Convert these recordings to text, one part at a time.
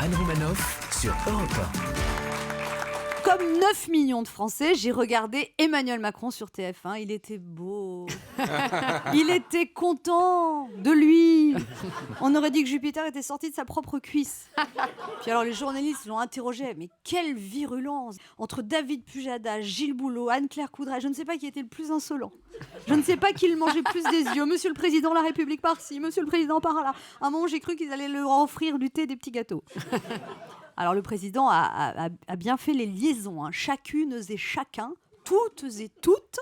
Anne Romanoff sur Europe 1. Comme 9 millions de Français, j'ai regardé Emmanuel Macron sur TF1. Il était beau. Il était content de lui. On aurait dit que Jupiter était sorti de sa propre cuisse. Puis alors les journalistes l'ont interrogé. Mais quelle virulence! Entre David Pujada, Gilles Boulot, Anne-Claire Coudray, je ne sais pas qui était le plus insolent. Je ne sais pas qui le mangeait plus des yeux. Monsieur le Président de la République par-ci, Monsieur le Président par-là. À un moment, j'ai cru qu'ils allaient leur offrir du thé, des petits gâteaux. Alors le président a bien fait les liaisons, hein. Chacune et chacun, toutes et toutes.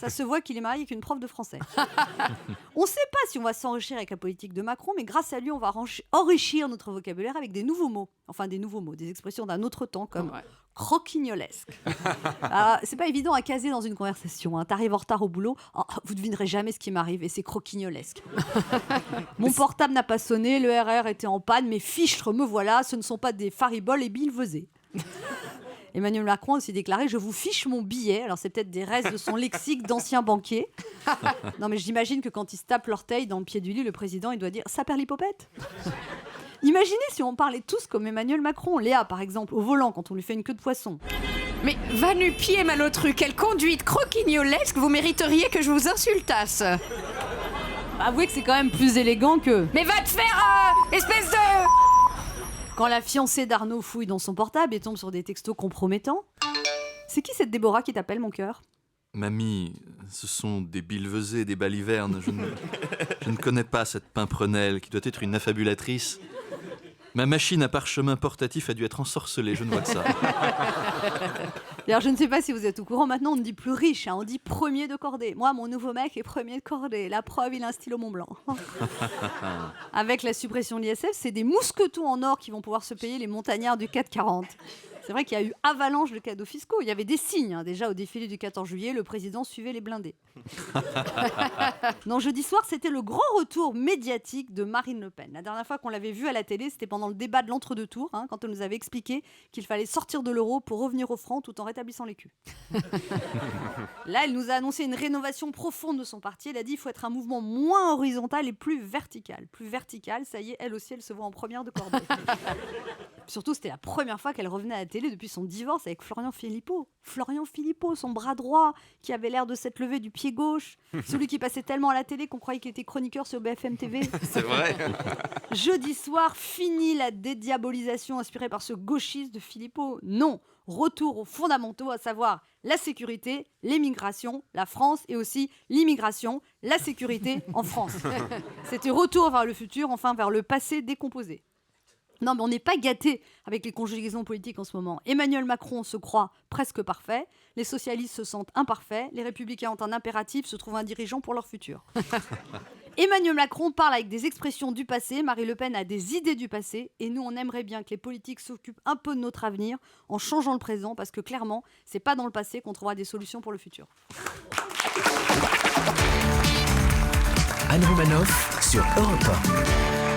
Ça se voit qu'il est marié avec une prof de français. On ne sait pas si on va s'enrichir avec la politique de Macron, mais grâce à lui, on va enrichir notre vocabulaire avec des nouveaux mots. Enfin, des nouveaux mots, des expressions d'un autre temps, comme croquignolesque. C'est pas évident à caser dans une conversation. Hein. T'arrives en retard au boulot, vous devinerez jamais ce qui m'arrive, et c'est croquignolesque. Mon portable n'a pas sonné, le RR était en panne, mais fichtre, me voilà, ce ne sont pas des fariboles et billevesées. Emmanuel Macron a aussi déclaré « Je vous fiche mon billet ». Alors, c'est peut-être des restes de son lexique d'ancien banquier. Non, mais j'imagine que quand il se tape l'orteil dans le pied du lit, le président, il doit dire « Ça perd l'hypopète ». Imaginez si on parlait tous comme Emmanuel Macron. Léa, par exemple, au volant, quand on lui fait une queue de poisson. Mais va-nu-pied, malotru, quelle conduite croquignolesque, vous mériteriez que je vous insultasse. Avouez que c'est quand même plus élégant que... Mais va te faire, espèce de... Quand la fiancée d'Arnaud fouille dans son portable et tombe sur des textos compromettants. C'est qui cette Déborah qui t'appelle, mon cœur ? Mamie, ce sont des billevesées, des balivernes. Je ne connais pas cette pimprenelle qui doit être une affabulatrice. Ma machine à parchemin portatif a dû être ensorcelée, je ne vois que ça. D'ailleurs, je ne sais pas si vous êtes au courant, maintenant on ne dit plus riche, hein, on dit premier de cordée. Moi, mon nouveau mec est premier de cordée. La preuve, il a un stylo Montblanc. Avec la suppression de l'ISF, c'est des mousquetons en or qui vont pouvoir se payer les montagnards du 440. C'est vrai qu'il y a eu avalanche de cadeaux fiscaux. Il y avait des signes. Hein. Déjà, au défilé du 14 juillet, le président suivait les blindés. Non, jeudi soir, c'était le grand retour médiatique de Marine Le Pen. La dernière fois qu'on l'avait vue à la télé, c'était pendant le débat de l'entre-deux tours, hein, quand elle nous avait expliqué qu'il fallait sortir de l'euro pour revenir au franc tout en rétablissant les culs. Là, elle nous a annoncé une rénovation profonde de son parti. Elle a dit qu'il faut être un mouvement moins horizontal et plus vertical. Plus vertical, ça y est, elle aussi, elle se voit en première de cordée. Surtout, c'était la première fois qu'elle revenait à la télé depuis son divorce avec Florian Philippot. Florian Philippot, son bras droit, qui avait l'air de s'être levé du pied gauche. Celui qui passait tellement à la télé qu'on croyait qu'il était chroniqueur sur BFM TV. C'est vrai. Jeudi soir, fini la dédiabolisation inspirée par ce gauchiste de Philippot. Non, retour aux fondamentaux, à savoir la sécurité, l'émigration, la France et aussi l'immigration, la sécurité en France. C'était retour vers le futur, enfin vers le passé décomposé. Non, mais on n'est pas gâtés avec les conjugaisons politiques en ce moment. Emmanuel Macron se croit presque parfait, les socialistes se sentent imparfaits, les républicains ont un impératif, se trouvent un dirigeant pour leur futur. Emmanuel Macron parle avec des expressions du passé, Marine Le Pen a des idées du passé, et nous, on aimerait bien que les politiques s'occupent un peu de notre avenir en changeant le présent, parce que clairement, c'est pas dans le passé qu'on trouvera des solutions pour le futur. Anne Romanoff sur Europe 1.